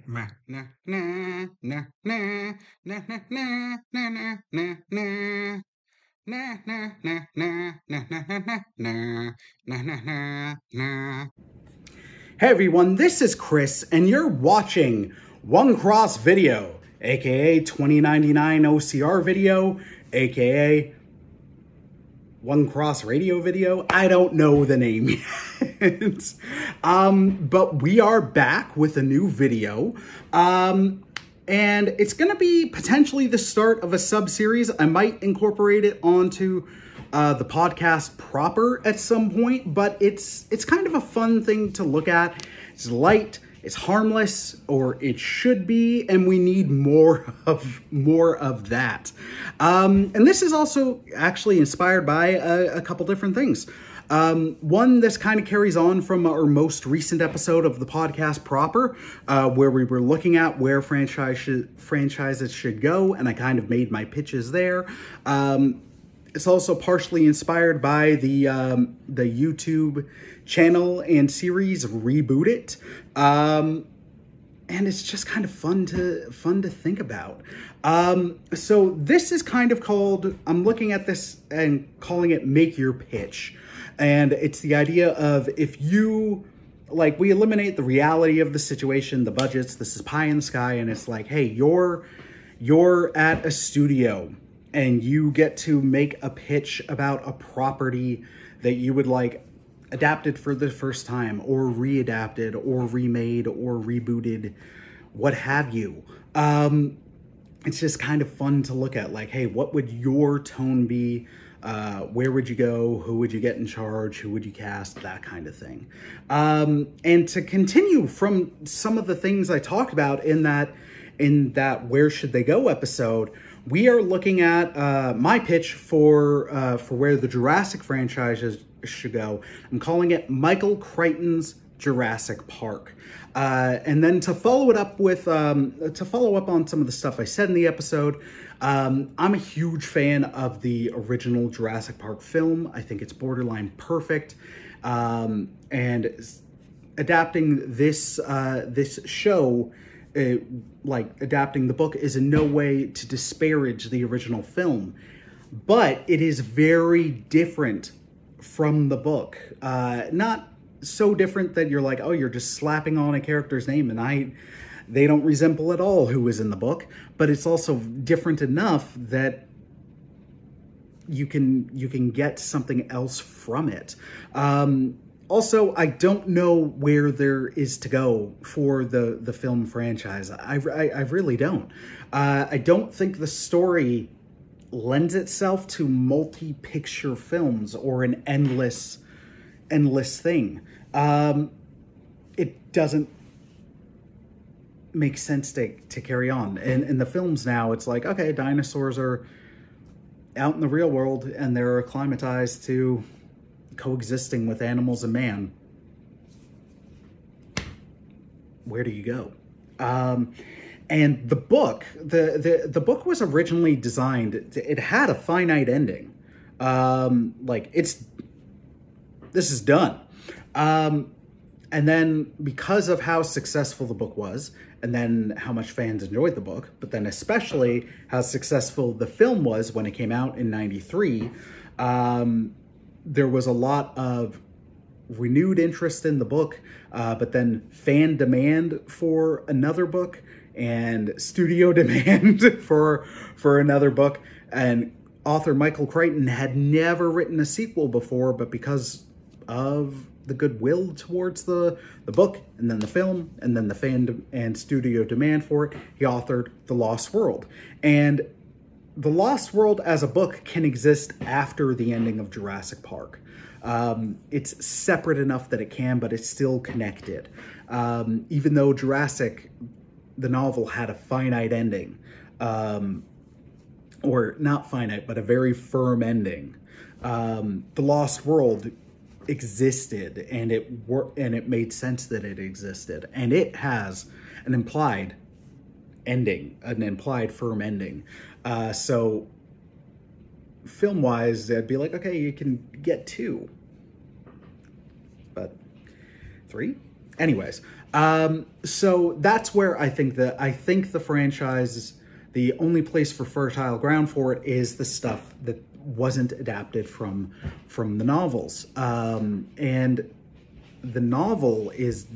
Ma na na na na na na na na na na na. Na na na na na na na na na na na na. Hey everyone, this is Chris, and you're watching One Cross Video, aka 2099 OCR video, aka One Cross Radio video. I don't know the name yet. But we are back with a new video. And it's going to be potentially the start of a sub-series. I might incorporate it onto the podcast proper at some point, but it's kind of a fun thing to look at. It's light, it's harmless, or it should be, and we need more of that. And this is also actually inspired by a couple different things. One, this kind of carries on from our most recent episode of the podcast proper, where we were looking at where franchises should go, and I kind of made my pitches there. It's also partially inspired by the YouTube channel and series Reboot It. And it's just kind of fun to think about. So this is kind of called, I'm looking at this and calling it Make Your Pitch. And it's the idea of, if you, like, we eliminate the reality of the situation, the budgets, this is pie in the sky, and it's like, hey, you're at a studio and you get to make a pitch about a property that you would like adapted for the first time, or readapted, or remade, or rebooted, what have you. It's just kind of fun to look at, like, hey, what would your tone be? Where would you go? Who would you get in charge? Who would you cast? That kind of thing. And to continue from some of the things I talked about in that Where Should They Go episode, we are looking at my pitch for where the Jurassic franchises should go. I'm calling it Michael Crichton's Jurassic Park. And then to follow it up with, to follow up on some of the stuff I said in the episode, I'm a huge fan of the original Jurassic Park film. I think it's borderline perfect. And adapting this show, like adapting the book, is in no way to disparage the original film, but it is very different from the book. Not so different that you're like, oh, you're just slapping on a character's name and they don't resemble at all who is in the book, but it's also different enough that you can get something else from it. Also, I don't know where there is to go for the film franchise. I really don't. I don't think the story lends itself to multi-picture films or an endless thing. It doesn't make sense to carry on. In the films now, it's like, okay, dinosaurs are out in the real world and they're acclimatized to coexisting with animals and man. Where do you go? And the book, the book was originally designed, it had a finite ending. Like, this is done. And then because of how successful the book was, and then how much fans enjoyed the book, but then especially how successful the film was when it came out in '93, there was a lot of renewed interest in the book, but then fan demand for another book and studio demand for another book. And author Michael Crichton had never written a sequel before, but because of the goodwill towards the book and then the film and then the fan and studio demand for it, he authored The Lost World. And The Lost World as a book can exist after the ending of Jurassic Park. It's separate enough that it can, but it's still connected. Even though Jurassic, the novel, had a finite ending, or not finite, but a very firm ending, The Lost World existed, and it made sense that it existed, and it has an implied ending, an implied firm ending. So film-wise, they'd be like, okay, you can get 2, but 3? Anyways, So that's where I think the franchise, the only place for fertile ground for it is the stuff that wasn't adapted from the novels. And the novel is,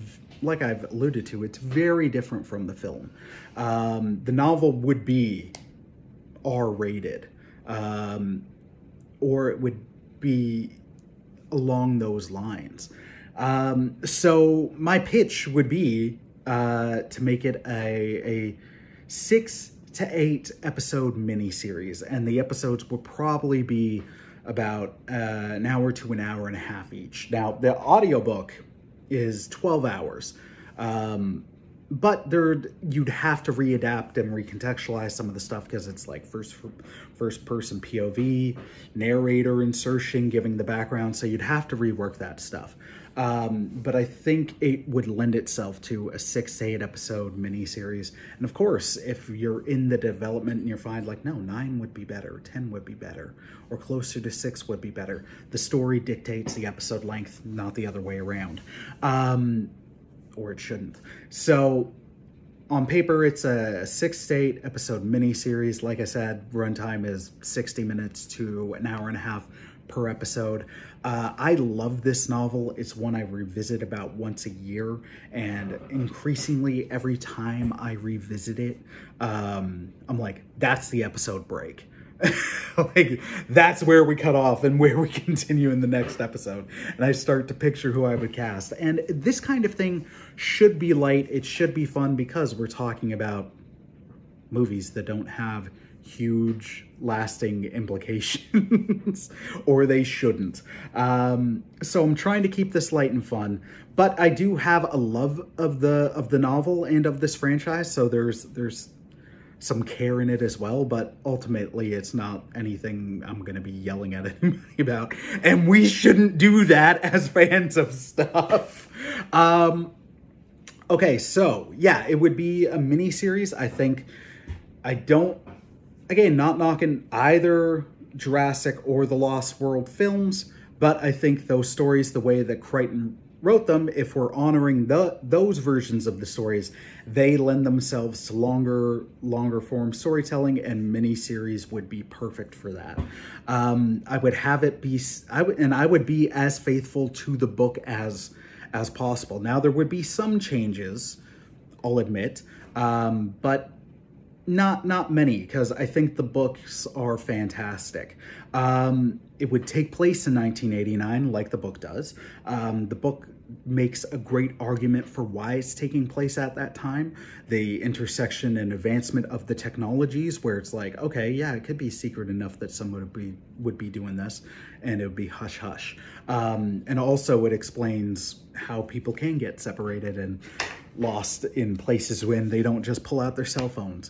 like I've alluded to, it's very different from the film. The novel would be R-rated, or it would be along those lines. So my pitch would be to make it a 6 to 8 episode miniseries, and the episodes will probably be about an hour to an hour and a half each. Now, the audiobook is 12 hours. But you'd have to readapt and recontextualize some of the stuff because it's like first person POV, narrator insertion, giving the background. So you'd have to rework that stuff. But I think it would lend itself to a 6 to 8 episode miniseries. And of course, if you're in the development and you're fine, like, no, 9 would be better, 10 would be better, or closer to 6 would be better. The story dictates the episode length, not the other way around. Or it shouldn't. So on paper, it's a 6 to 8 episode miniseries. Like I said, runtime is 60 minutes to an hour and a half per episode. I love this novel. It's one I revisit about once a year, and increasingly every time I revisit it, I'm like, that's the episode break. Like, that's where we cut off and where we continue in the next episode. And I start to picture who I would cast. And this kind of thing should be light. It should be fun because we're talking about movies that don't have huge lasting implications, or they shouldn't. So I'm trying to keep this light and fun, but I do have a love of the novel and of this franchise. So there's some care in it as well, but ultimately it's not anything I'm going to be yelling at anybody about, and we shouldn't do that as fans of stuff. Okay, so yeah, it would be a mini series. I think again, not knocking either Jurassic or the Lost World films, but I think those stories, the way that Crichton wrote them, if we're honoring those versions of the stories, they lend themselves to longer form storytelling, and miniseries would be perfect for that. I would have it be, I would be as faithful to the book as possible. Now, there would be some changes, I'll admit, but not many, because I think the books are fantastic. It would take place in 1989, like the book does. The book makes a great argument for why it's taking place at that time. The intersection and advancement of the technologies, where it's like, okay, yeah, it could be secret enough that someone would be doing this, and it would be hush hush. And also it explains how people can get separated and lost in places when they don't just pull out their cell phones.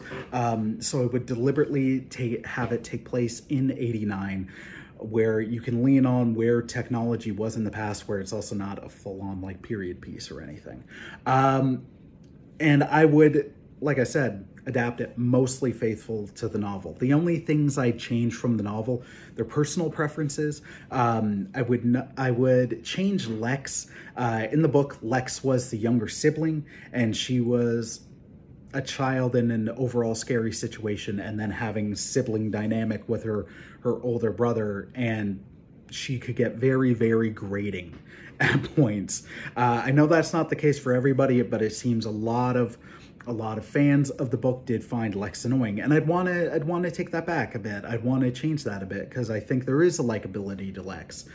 So it would deliberately have it take place in 89, where you can lean on where technology was in the past, where it's also not a full-on like period piece or anything. And I would, like I said, adapt it mostly faithful to the novel. The only things I change from the novel, they're personal preferences. I would change Lex. In the book, Lex was the younger sibling, and she was a child in an overall scary situation, and then having sibling dynamic with her older brother, and she could get very, very grating at points. I know that's not the case for everybody, but it seems a lot of fans of the book did find Lex annoying, and I'd want to take that back a bit. I'd want to change that a bit, because I think there is a likability to Lex.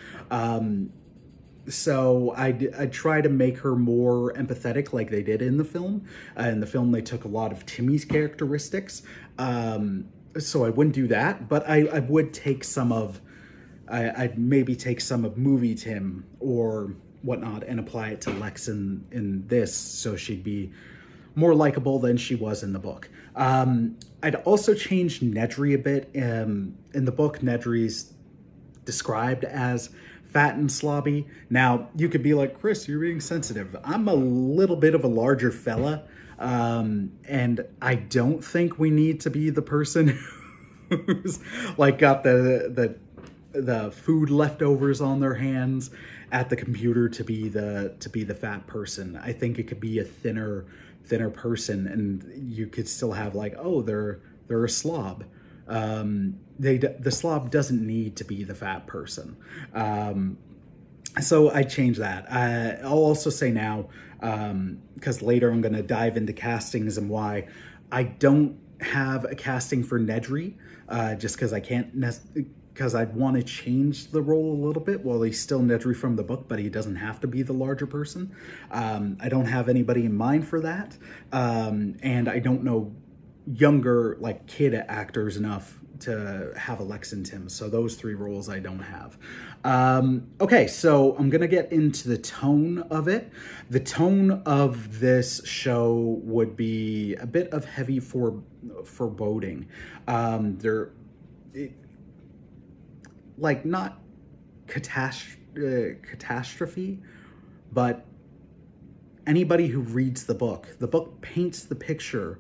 So I try to make her more empathetic, like they did in the film. In the film, they took a lot of Timmy's characteristics. So I wouldn't do that, but I would take some of, I'd maybe take some of movie Tim or whatnot and apply it to Lex in this, so she'd be more likable than she was in the book. I'd also change Nedry a bit. In the book, Nedry's described as fat and slobby. Now, you could be like, Chris, you're being sensitive. I'm a little bit of a larger fella, and I don't think we need to be the person who's like got the the food leftovers on their hands at the computer to be the fat person. I think it could be a thinner person, and you could still have like, oh, they're a slob. The slob doesn't need to be the fat person. So I changed that. I'll also say now, because later I'm going to dive into castings and why I don't have a casting for Nedry, just because I can't, because I'd want to change the role a little bit. Well, he's still Nedry from the book, but he doesn't have to be the larger person. I don't have anybody in mind for that. And I don't know younger, like kid actors enough to have a Lex and Tim. So those three roles I don't have. Okay, so I'm going to get into the tone of it. The tone of this show would be a bit of heavy foreboding. Like not catastrophe, but anybody who reads the book paints the picture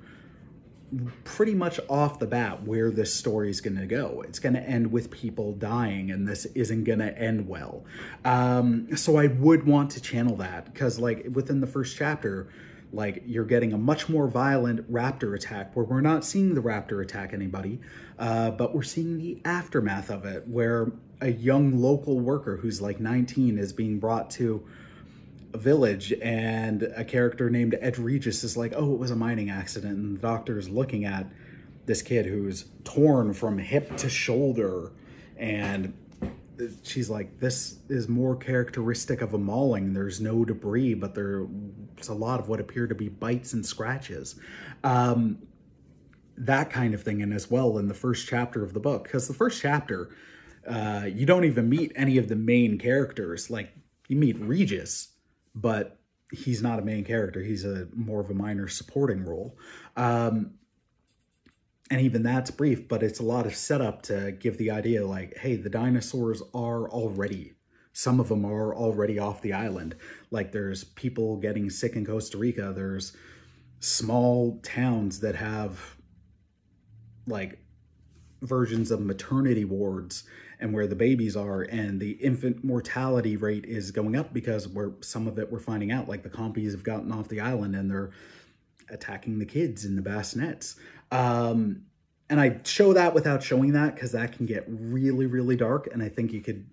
pretty much off the bat where this story is going to go. It's going to end with people dying, and this isn't going to end well. So I would want to channel that, because like within the first chapter, like you're getting a much more violent raptor attack where we're not seeing the raptor attack anybody, but we're seeing the aftermath of it, where a young local worker who's like 19 is being brought to a village, and a character named Ed Regis is like, oh, it was a mining accident, and the doctor is looking at this kid who's torn from hip to shoulder, and she's like, this is more characteristic of a mauling. There's no debris, but there's a lot of what appear to be bites and scratches. That kind of thing. And as well in the first chapter of the book, because the first chapter, you don't even meet any of the main characters. Like, you meet Regis, but he's not a main character. He's more of a minor supporting role. And even that's brief, but it's a lot of setup to give the idea like, hey, the dinosaurs are already, some of them are already off the island. Like there's people getting sick in Costa Rica. There's small towns that have like versions of maternity wards and where the babies are, and the infant mortality rate is going up because some of it we're finding out, like the compies have gotten off the island and they're attacking the kids in the bassinets. And I show that without showing that, because that can get really, really dark, and I think you could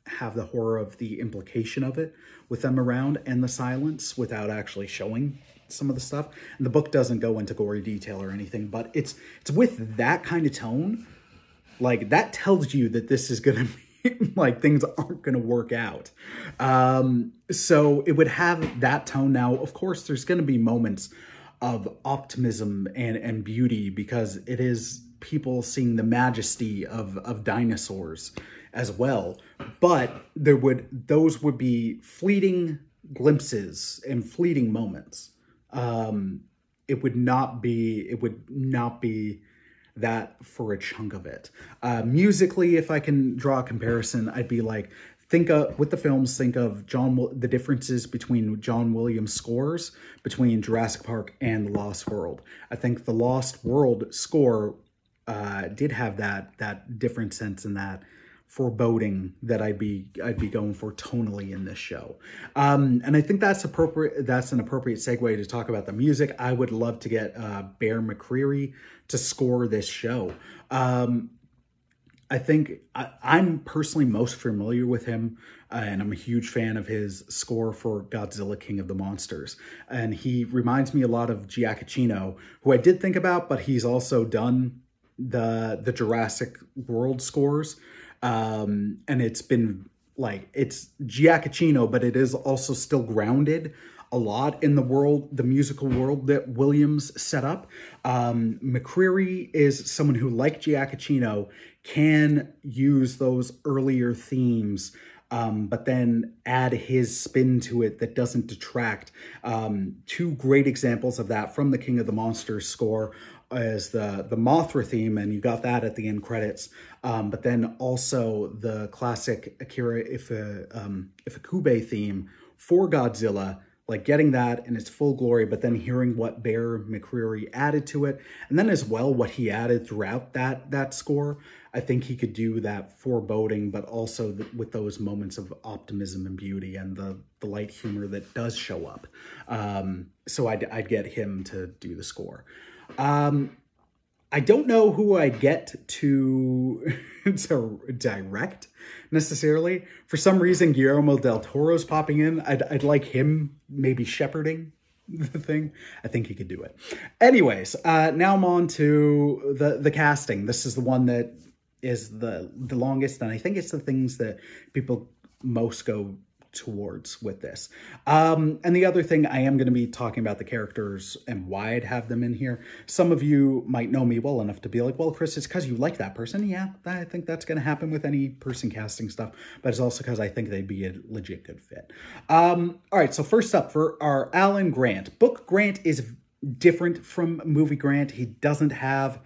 have the horror of the implication of it with them around and the silence without actually showing some of the stuff. And the book doesn't go into gory detail or anything, but it's with that kind of tone. Like, that tells you that this is going to be, like, things aren't going to work out. So it would have that tone. Now, of course, there's going to be moments of optimism and beauty, because it is people seeing the majesty of dinosaurs as well. But those would be fleeting glimpses and fleeting moments. It would not be that for a chunk of it. Musically, if I can draw a comparison, I'd be like, think of the differences between John Williams scores between Jurassic Park and The Lost World. I think the Lost World score did have that different sense and that foreboding that I'd be going for tonally in this show. And I think that's appropriate. That's an appropriate segue to talk about the music. I would love to get Bear McCreary to score this show. I think I'm personally most familiar with him, and I'm a huge fan of his score for Godzilla King of the Monsters. And he reminds me a lot of Giacchino, who I did think about, but he's also done the Jurassic World scores. And it's been like, it's Giacchino, but it is also still grounded a lot in the musical world that Williams set up. McCreary is someone who, like Giacchino, can use those earlier themes, but then add his spin to it that doesn't detract. Two great examples of that from the King of the Monsters score is the Mothra theme, and you got that at the end credits. But then also the classic Akira Ifukube theme for Godzilla, like getting that in its full glory, but then hearing what Bear McCreary added to it, and then as well what he added throughout that score, I think he could do that foreboding, but also with those moments of optimism and beauty and the light humor that does show up. So I'd get him to do the score. I don't know who I get to to direct necessarily. For some reason, Guillermo del Toro's popping in. I'd like him maybe shepherding the thing. I think he could do it. Anyways, now I'm on to the casting. This is the one that is the longest, and I think it's the things that people most go towards with this. And the other thing, I am going to be talking about the characters and why I'd have them in here. Some of you might know me well enough to be like, well, Chris, it's because you like that person. Yeah, I think that's going to happen with any person casting stuff, but it's also because I think they'd be a legit good fit. All right, so first up for our Alan Grant. Book Grant is different from movie Grant. He doesn't have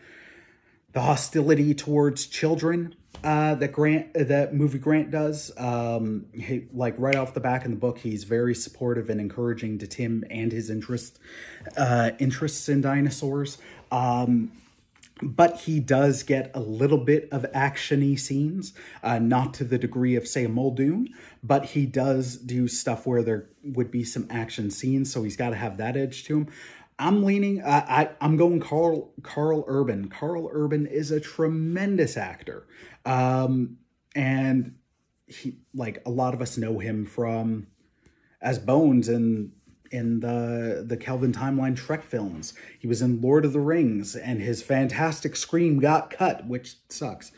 the hostility towards children that movie Grant does. He, like right off the back in the book, he's very supportive and encouraging to Tim and his interests in dinosaurs. But he does get a little bit of action-y scenes, not to the degree of, say, a Muldoon, but he does do stuff where there would be some action scenes, so he's got to have that edge to him. I'm leaning, I'm going Carl Urban. Carl Urban is a tremendous actor. And he, like, a lot of us know him from as Bones in the Kelvin Timeline Trek films. He was in Lord of the Rings, and his fantastic scream got cut, which sucks.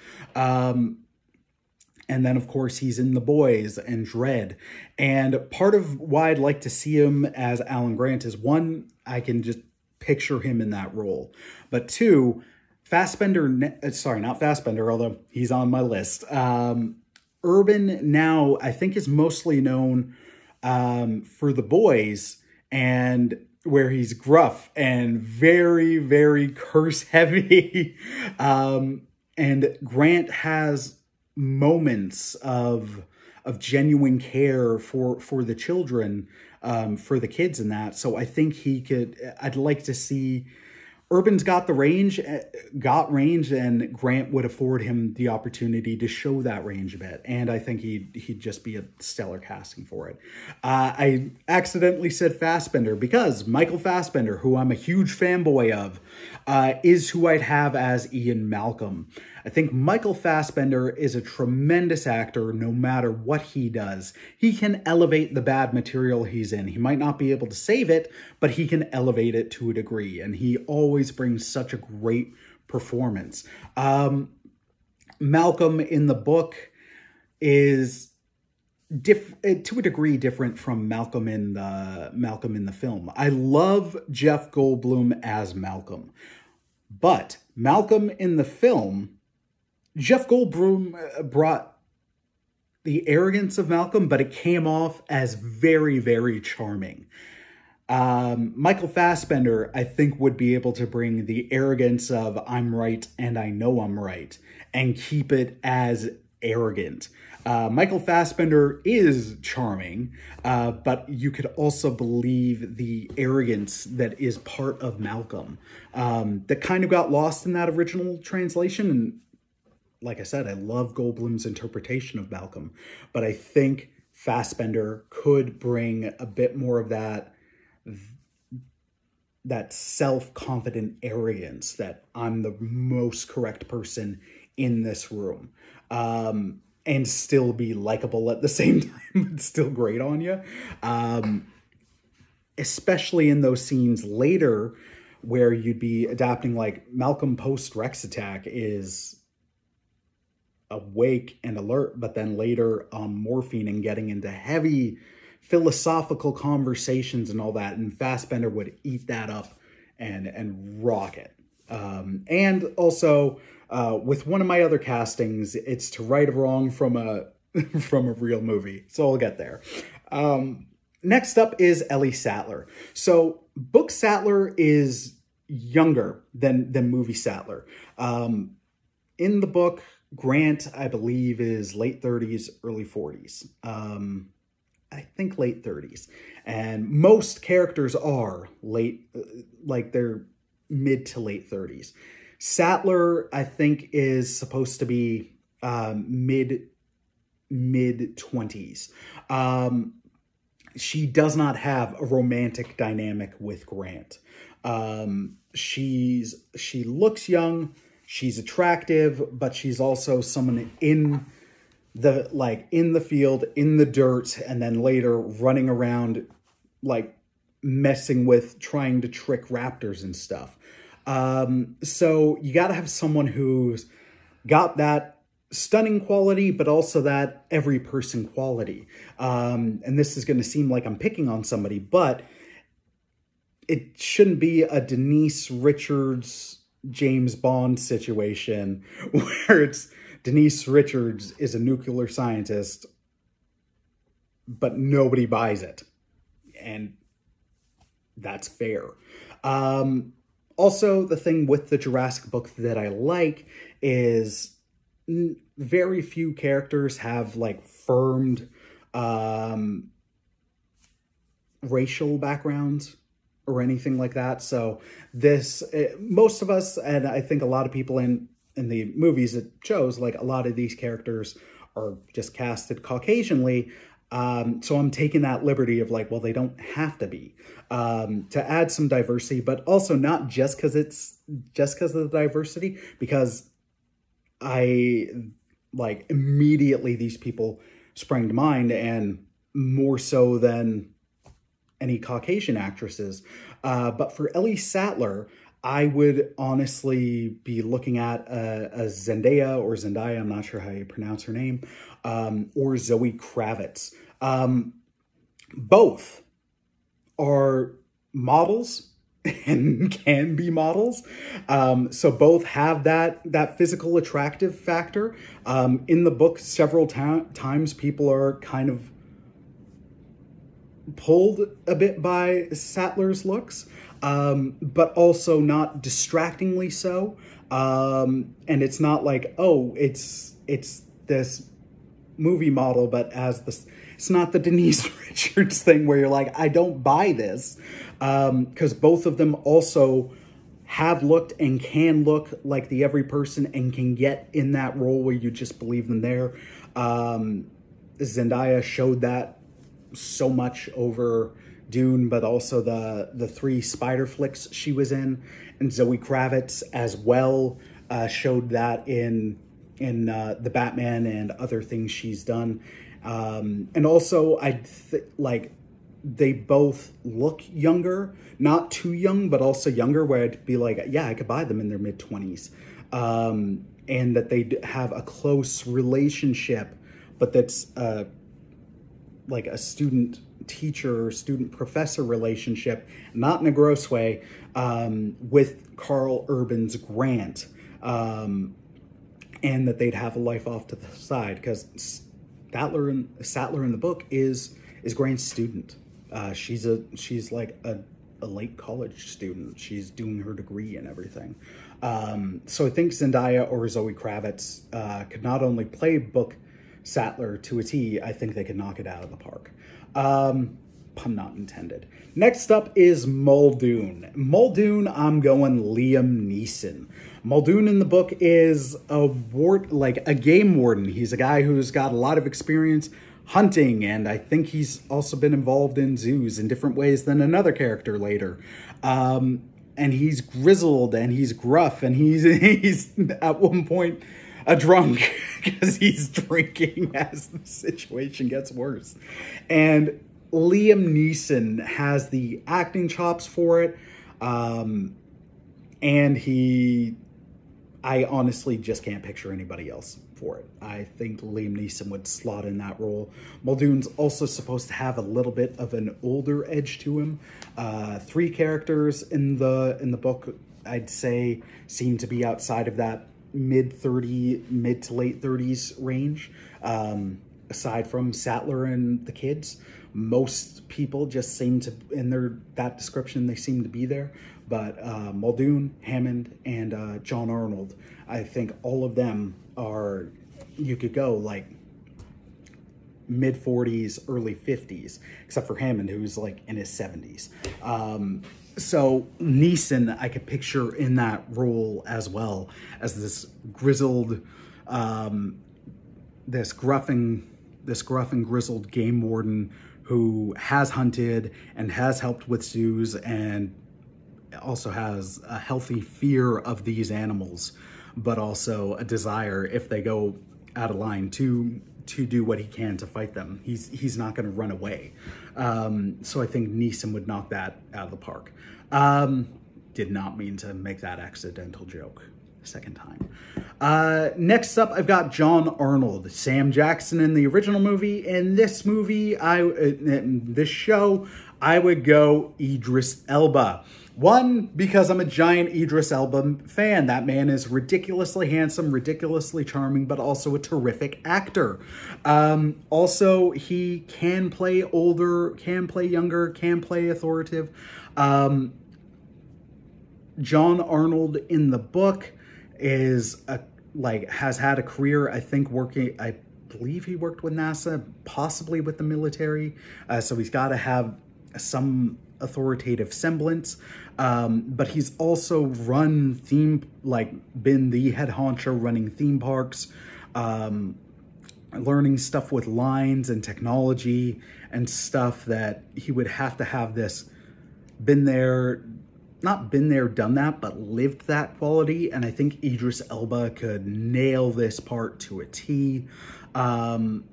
And then, of course, he's in The Boys and Dredd. And part of why I'd like to see him as Alan Grant is, one, I can just picture him in that role. But two, not Fassbender, although he's on my list. Urban now, I think, is mostly known for The Boys, and where he's gruff and very, very curse heavy. And Grant has moments of genuine care for the children, for the kids in that. So I think I'd like to see, Urban's got range, and Grant would afford him the opportunity to show that range a bit. And I think he'd just be a stellar casting for it. I accidentally said Fassbender because Michael Fassbender, who I'm a huge fanboy of, is who I'd have as Ian Malcolm. I think Michael Fassbender is a tremendous actor no matter what he does. He can elevate the bad material he's in. He might not be able to save it, but he can elevate it to a degree, and he always brings such a great performance. Malcolm in the book is to a degree different from Malcolm in the film. I love Jeff Goldblum as Malcolm, but Malcolm in the film, Jeff Goldblum brought the arrogance of Malcolm, but it came off as very, very charming. Michael Fassbender, I think, would be able to bring the arrogance of I'm right and I know I'm right and keep it as arrogant. Michael Fassbender is charming, but you could also believe the arrogance that is part of Malcolm, that kind of got lost in that original translation. And like I said, I love Goldblum's interpretation of Malcolm, but I think Fassbender could bring a bit more of that self-confident arrogance that I'm the most correct person in this room, and still be likable at the same time, but still great on you. Especially in those scenes later where you'd be adapting, like Malcolm post-Rex attack is awake and alert, but then later on morphine and getting into heavy philosophical conversations and all that, and Fassbender would eat that up and rock it. And also, with one of my other castings, it's to right a wrong from a real movie, so I'll get there. Next up is Ellie Sattler. So book Sattler is younger than movie Sattler. In the book, Grant, I believe, is late 30s, early 40s. I think late 30s. And most characters are late, like they're mid to late 30s. Sattler, I think, is supposed to be mid 20s. She does not have a romantic dynamic with Grant. She looks young, she's attractive, but she's also someone in the field, in the dirt, and then later running around like messing with trying to trick raptors and stuff. So you got to have someone who's got that stunning quality, but also that every person quality. And this is going to seem like I'm picking on somebody, but it shouldn't be a Denise Richards, James Bond situation where it's Denise Richards is a nuclear scientist, but nobody buys it. And that's fair. Also, the thing with the Jurassic book that I like is very few characters have like firmed racial backgrounds or anything like that. So most of us, and I think a lot of people in the movies, it shows like a lot of these characters are just casted Caucasianly. So I'm taking that liberty of like, well, they don't have to be, to add some diversity, but also not just because of the diversity, because I like immediately these people sprang to mind, and more so than any Caucasian actresses. But for Ellie Sattler, I would honestly be looking at a Zendaya, I'm not sure how you pronounce her name, or Zoe Kravitz. Both are models and can be models. So both have that physical attractive factor. In the book, several times people are kind of pulled a bit by Sattler's looks, but also not distractingly so. And it's not like, oh, it's this movie model, but it's not the Denise Richards thing where you're like, I don't buy this. Because both of them also have looked and can look like the every person and can get in that role where you just believe them there. Zendaya showed that so much over Dune, but also the 3 spider flicks she was in, and Zoe Kravitz as well showed that in the Batman and other things she's done. And also they both look younger, not too young, but also younger, where I'd be like, yeah, I could buy them in their mid-20s. And that they have a close relationship, but that's like a student-teacher, student-professor relationship, not in a gross way, with Carl Urban's Grant. And that they'd have a life off to the side, because Sattler in the book is Grant's student. She's like a late college student. She's doing her degree and everything. So I think Zendaya or Zoe Kravitz could not only play book Sattler to a T, I think they could knock it out of the park. Pun not intended. Next up is Muldoon. Muldoon, I'm going Liam Neeson. Muldoon in the book is a game warden. He's a guy who's got a lot of experience hunting, and I think he's also been involved in zoos in different ways than another character later. And he's grizzled and he's gruff, and he's at one point a drunk because he's drinking as the situation gets worse. And Liam Neeson has the acting chops for it. And I honestly just can't picture anybody else for it. I think Liam Neeson would slot in that role. Muldoon's also supposed to have a little bit of an older edge to him. 3 characters in the book, I'd say, seem to be outside of that mid to late 30s range. Aside from Sattler and the kids, most people just seem to, in that description, they seem to be there. But Muldoon, Hammond, and John Arnold, I think all of them are, you could go like mid 40s, early 50s, except for Hammond, who's like in his 70s. So Neeson, I could picture in that role as well as this grizzled, this gruff and grizzled game warden who has hunted and has helped with zoos and also has a healthy fear of these animals, but also a desire, if they go out of line, to do what he can to fight them. He's not going to run away. So I think Neeson would knock that out of the park. Did not mean to make that accidental joke. Second time. Next up, I've got John Arnold, Sam Jackson in the original movie. In this movie, in this show, I would go Idris Elba. One, because I'm a giant Idris Elba fan. That man is ridiculously handsome, ridiculously charming, but also a terrific actor. Also, he can play older, can play younger, can play authoritative. John Arnold in the book is has had a career, I think, I believe he worked with NASA, possibly with the military. So he's got to have some authoritative semblance. But he's also been the head honcho running theme parks, learning stuff with lines and technology and stuff that he would have to have this not been there, done that, but lived that quality. And I think Idris Elba could nail this part to a T. And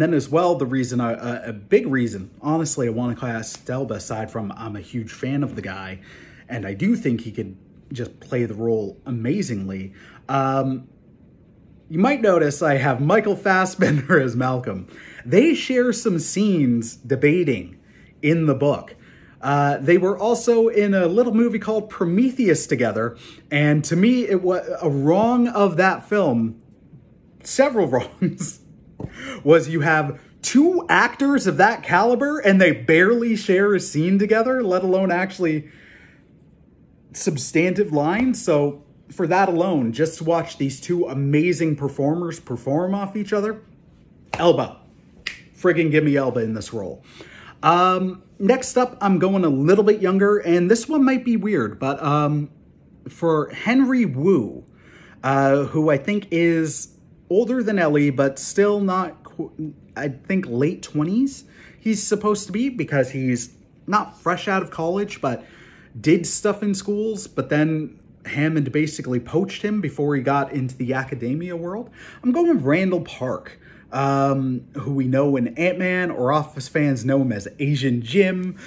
then as well, the reason, a big reason, honestly, I want to cast Elba, aside from I'm a huge fan of the guy, and I do think he could just play the role amazingly. You might notice I have Michael Fassbender as Malcolm. They share some scenes debating in the book. They were also in a little movie called Prometheus together, and to me, it was a wrong of that film, several wrongs, was you have two actors of that caliber and they barely share a scene together, let alone actually substantive lines. So for that alone, just to watch these two amazing performers perform off each other, Elba. Friggin' give me Elba in this role. Next up, I'm going a little bit younger, and this one might be weird, but for Henry Wu, who I think is older than Ellie, but still not, I think, late 20s he's supposed to be, because he's not fresh out of college, but did stuff in schools, but then Hammond basically poached him before he got into the academia world. I'm going with Randall Park, who we know in Ant-Man, or Office fans know him as Asian Jim.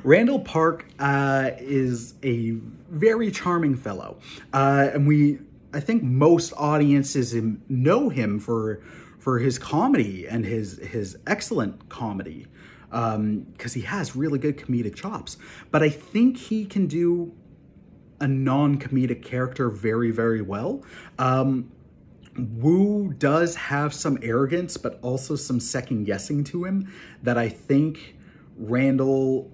Randall Park is a very charming fellow, and I think most audiences know him for his comedy and his excellent comedy, because he has really good comedic chops. But I think he can do a non-comedic character very, very well. Wu does have some arrogance, but also some second guessing to him that I think Randall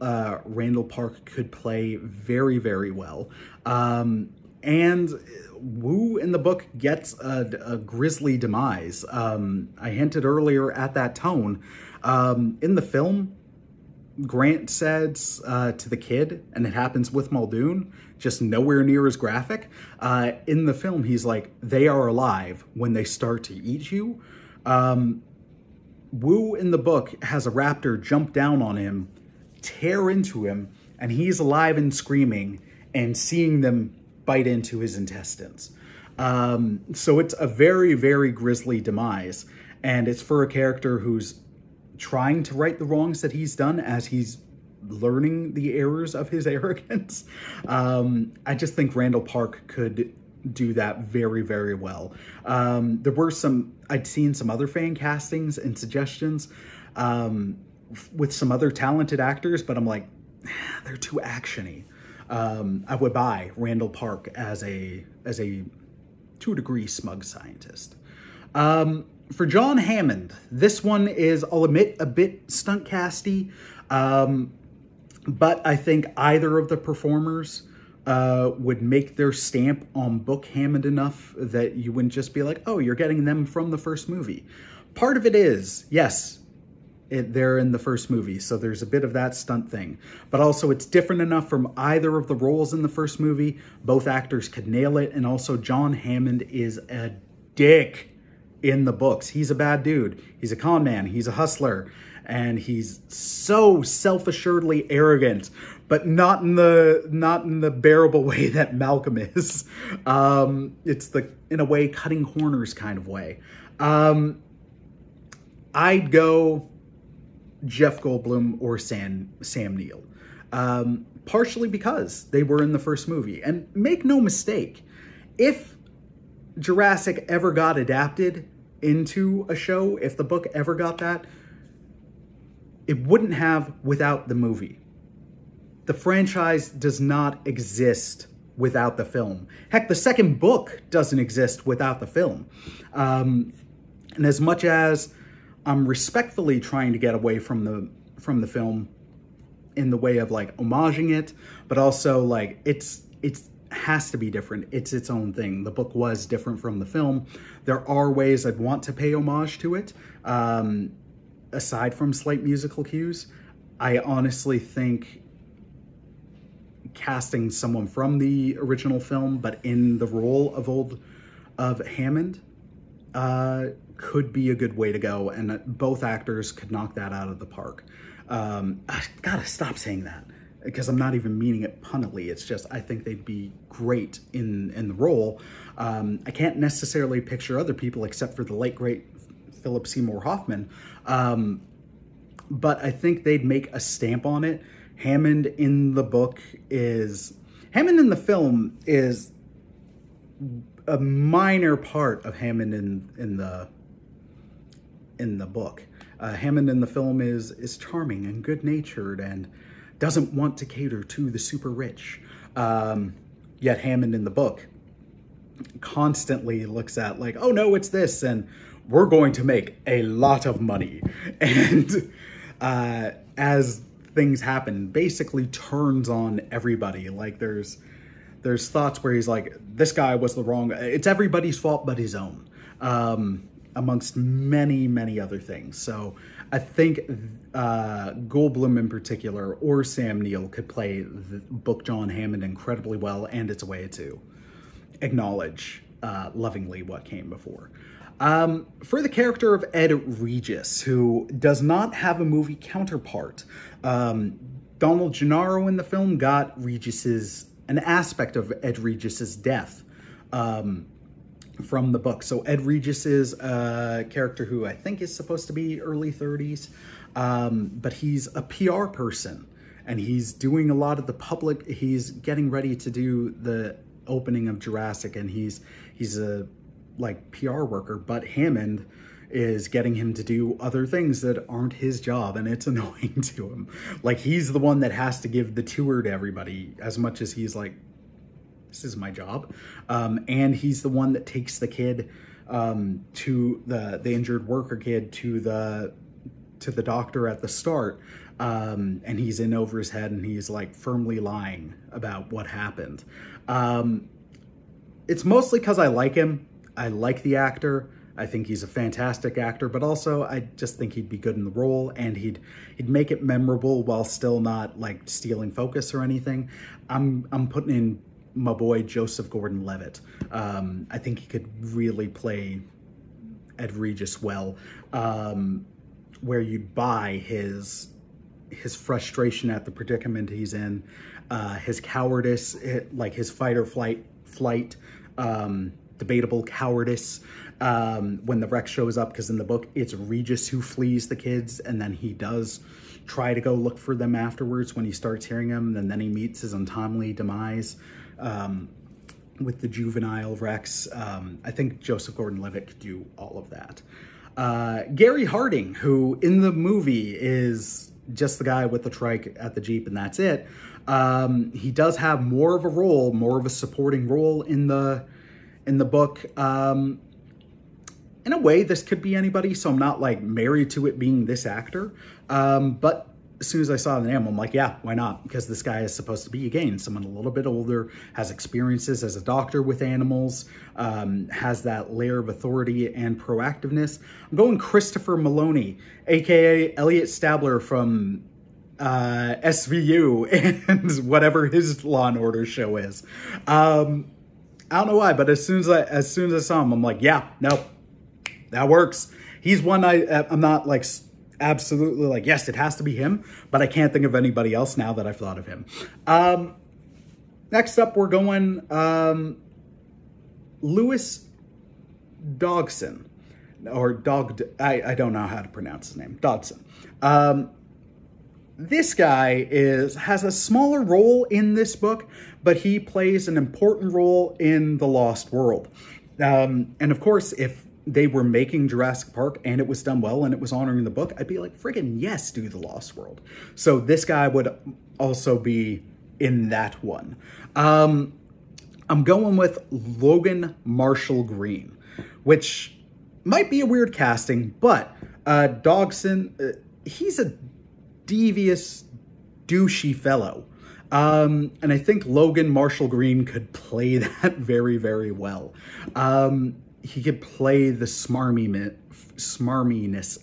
Park could play very, very well. And Wu in the book gets a grisly demise. I hinted earlier at that tone. In the film, Grant says to the kid, and it happens with Muldoon, just nowhere near as graphic. In the film, he's like, they are alive when they start to eat you. Wu in the book has a raptor jump down on him, tear into him, and he's alive and screaming and seeing them bite into his intestines. So it's a very, very grisly demise. And it's for a character who's trying to right the wrongs that he's done as he's learning the errors of his arrogance. I just think Randall Park could do that very, very well. There were I'd seen some other fan castings and suggestions with some other talented actors, but I'm like, they're too actiony. I would buy Randall Park as a to a degree smug scientist. For John Hammond, this one is, I'll admit, a bit stunt casty, but I think either of the performers would make their stamp on book Hammond enough that you wouldn't just be like, oh, you're getting them from the first movie. Part of it is, yes, they're in the first movie, so there's a bit of that stunt thing. But also it's different enough from either of the roles in the first movie. Both actors could nail it, and also John Hammond is a dick in the books. He's a bad dude. He's a con man. He's a hustler. And he's so self-assuredly arrogant, but not in the bearable way that Malcolm is. It's the, in a way, cutting corners kind of way. I'd go Jeff Goldblum or Sam Neill. Partially because they were in the first movie. And make no mistake, if Jurassic ever got adapted into a show, if the book ever got that, it wouldn't have without the movie. The franchise does not exist without the film. Heck, the second book doesn't exist without the film. And as much as I'm respectfully trying to get away from the film in the way of like homaging it, but also like it's has to be different. It's its own thing. The book was different from the film. There are ways I'd want to pay homage to it. Aside from slight musical cues, I honestly think casting someone from the original film, but in the role of Hammond, could be a good way to go, and both actors could knock that out of the park. I gotta stop saying that because I'm not even meaning it punnily. It's just I think they'd be great in the role. I can't necessarily picture other people except for the late great Philip Seymour Hoffman. But I think they'd make a stamp on it. Hammond in the film is a minor part of Hammond in the book. Hammond in the film is charming and good-natured and doesn't want to cater to the super rich. Yet Hammond in the book constantly looks at like, oh no, it's this, and we're going to make a lot of money. And as things happen, basically turns on everybody. Like there's thoughts where he's like, this guy was the wrong, it's everybody's fault but his own, amongst many, many other things. So I think Goldblum in particular or Sam Neill could play the book John Hammond incredibly well, and it's a way to acknowledge lovingly what came before. For the character of Ed Regis, who does not have a movie counterpart, Donald Gennaro in the film got an aspect of Ed Regis's death from the book. So Ed Regis is a character who I think is supposed to be early 30s, but he's a PR person, and he's doing a lot of the public. He's getting ready to do the opening of Jurassic, and he's a like PR worker, but Hammond is getting him to do other things that aren't his job, and it's annoying to him. Like he's the one that has to give the tour to everybody as much as he's like, this is my job. And he's the one that takes the kid to the injured worker kid to the doctor at the start. And he's in over his head, and he's like firmly lying about what happened. It's mostly because I like him. I like the actor. I think he's a fantastic actor, but also I just think he'd be good in the role, and he'd make it memorable while still not like stealing focus or anything. I'm putting in my boy Joseph Gordon-Levitt. I think he could really play Ed Regis well, where you'd buy his frustration at the predicament he's in, his cowardice, like his fight or flight, debatable cowardice when the wreck shows up, because in the book it's Regis who flees the kids, and then he does try to go look for them afterwards when he starts hearing them, and then he meets his untimely demise with the juvenile Rex. I think Joseph Gordon-Levitt could do all of that. Gary Harding, who in the movie is just the guy with the trike at the Jeep and that's it. He does have more of a role, more of a supporting role in the book. In a way, this could be anybody, so I'm not like married to it being this actor. But as soon as I saw the name, I'm like, yeah, why not? Because this guy is supposed to be, again, someone a little bit older, has experiences as a doctor with animals, has that layer of authority and proactiveness. I'm going Christopher Maloney, aka Elliot Stabler from SVU and whatever his Law and Order show is. I don't know why, but as soon as I saw him, I'm like, yeah, no, that works. He's one I'm not like absolutely like, yes, it has to be him, but I can't think of anybody else now that I've thought of him. Next up, we're going Lewis Dodgson, or I don't know how to pronounce his name, Dodgson. This guy has a smaller role in this book, but he plays an important role in The Lost World. And of course, if they were making Jurassic Park and it was done well and it was honoring the book, I'd be like, friggin' yes, do The Lost World. So this guy would also be in that one. I'm going with Logan Marshall Green, which might be a weird casting, but Dodgson, he's a devious, douchey fellow. And I think Logan Marshall Green could play that very, very well. He could play the smarminess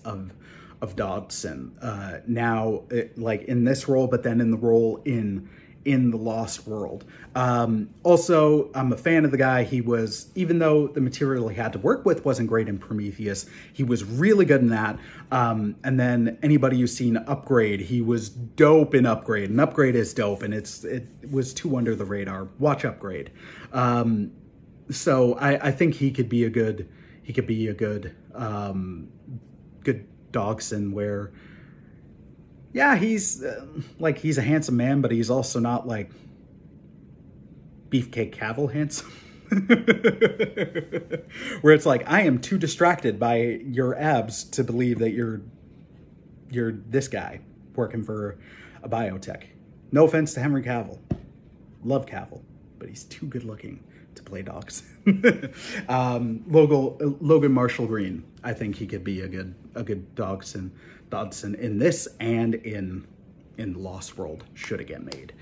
of Dodgson now, like in this role, but then in the role in The Lost World. Also, I'm a fan of the guy. He was, even though the material he had to work with wasn't great in Prometheus, he was really good in that. And then anybody who's seen Upgrade, he was dope in Upgrade. And Upgrade is dope, and it was too under the radar. Watch Upgrade. So I think he could be a good Dodgson, where, yeah, he's he's a handsome man, but he's also not like Beefcake Cavill handsome. Where it's like, I am too distracted by your abs to believe that you're this guy working for a biotech. No offense to Henry Cavill. Love Cavill, but he's too good looking to play Dodgson. Logan Marshall Green, I think he could be a good Dodgson in this and in Lost World, should it get made.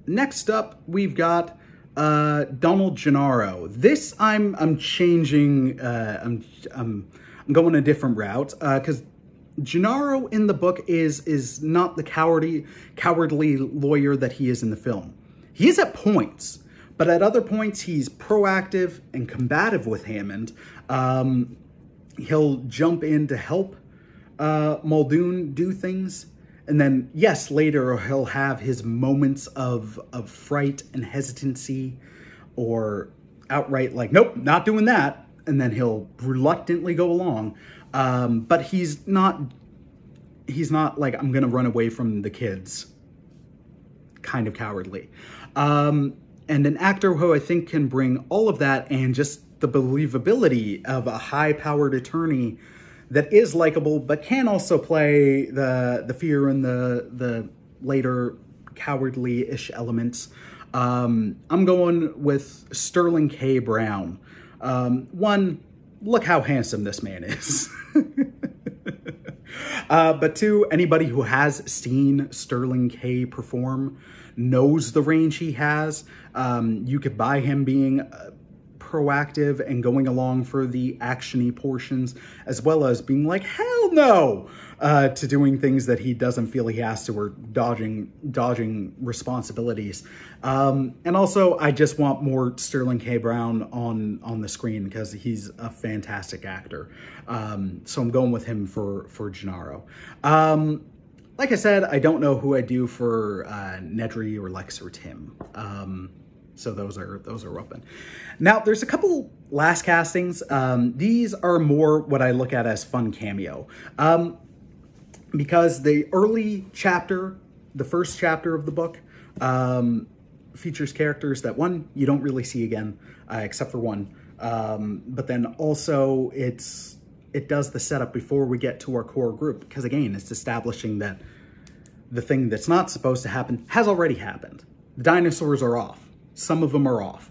Next up, we've got Donald Gennaro. This I'm changing. I'm going a different route because Gennaro in the book is not the cowardly lawyer that he is in the film. He is at points, but at other points he's proactive and combative with Hammond. He'll jump in to help Muldoon do things. And then, yes, later he'll have his moments of fright and hesitancy, or outright like, nope, not doing that. And then he'll reluctantly go along. But he's not like, I'm going to run away from the kids, kind of cowardly. And an actor who I think can bring all of that and just the believability of a high-powered attorney that is likable, but can also play the fear and the later cowardly-ish elements. I'm going with Sterling K. Brown. One, look how handsome this man is. But two, anybody who has seen Sterling K. perform knows the range he has. You could buy him being proactive and going along for the actiony portions, as well as being like, hell no, to doing things that he doesn't feel he has to, or dodging responsibilities. And also, I just want more Sterling K. Brown on the screen because he's a fantastic actor. So I'm going with him for Gennaro. Like I said, I don't know who I do for Nedry or Lex or Tim. So those are open. Now, there's a couple last castings. These are more what I look at as fun cameo. Because the early chapter, the first chapter of the book, features characters that, one, you don't really see again, except for one. But then also it does the setup before we get to our core group. Because again, it's establishing that the thing that's not supposed to happen has already happened. The dinosaurs are off. Some of them are off.